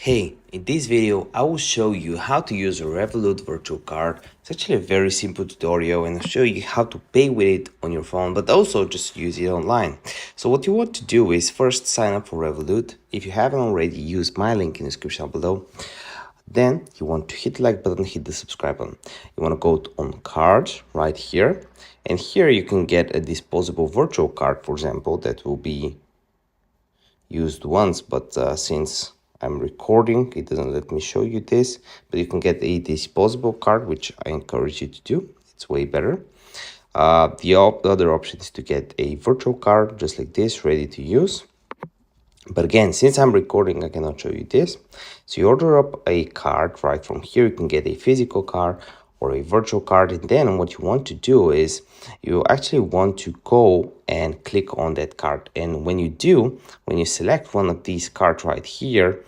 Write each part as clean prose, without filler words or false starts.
Hey, in this video I will show you how to use a Revolut virtual card. It's actually a very simple tutorial and I'll show you how to pay with it on your phone, but also just use it online. So what you want to do is first sign up for Revolut. If you haven't already, use my link in the description below. Then you want to hit the like button, hit the subscribe button. You want to go on cards right here, and here you can get a disposable virtual card, for example, that will be used once, but since I'm recording, it doesn't let me show you this, but you can get a disposable card, which I encourage you to do. It's way better. The other option is to get a virtual card just like this, ready to use. But again, since I'm recording, I cannot show you this. So you order up a card right from here. You can get a physical card or a virtual card. And then what you want to do is you actually want to go and click on that card. And when you do, when you select one of these cards right here,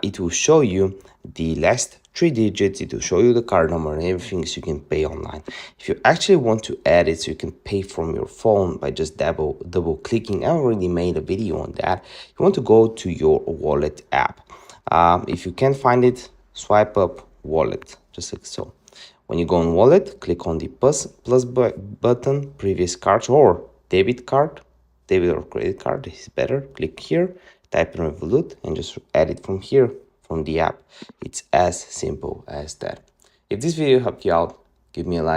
it will show you the last 3 digits. It will show you the card number and everything, so you can pay online. If you actually want to add it so you can pay from your phone by just double clicking, I already made a video on that. You want to go to your wallet app. If you can't find it, swipe up wallet, just like so. When you go on wallet, click on the plus button, previous cards or debit card, debit or credit card, this is better. Click here, type in Revolut and just add it from here, from the app. It's as simple as that. If this video helped you out, give me a like.